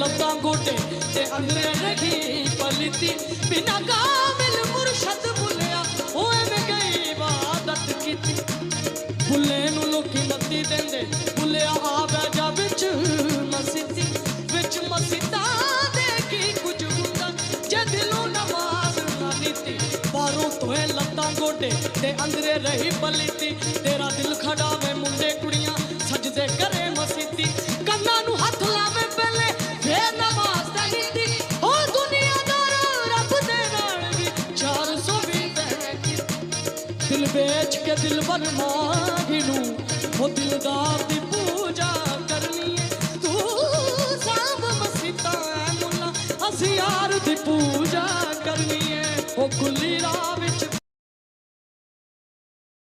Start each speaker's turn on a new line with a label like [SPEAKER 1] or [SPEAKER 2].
[SPEAKER 1] लत्तां गोटे ते अंदरे रही पलती बिना कामिल मुर्शद बुलिया ओए में गई इबादत कीती बुले नू लोकी नती देंदे बुलिया आ बैजा विच मसीता दे की कुछ हुंदा जे दिलों नमाज ना नीती बारों तोए लत्तां गोटे ते अंदरे रही पलती तेरा दिल खड़ावे मुंडे कुड़ियां सजदे करे मसीती कन्ना नू हथ लावे पहले फिर नमाज दा नीती ओ दुनियादार रब दे नाल भी 420 दिल बेच के दिल बर मांगी नू ओ दिलदार दी पूजा करनी है तू सब मसीता है मुल्ला असी यार दी पूजा करनी है ओ खुली राह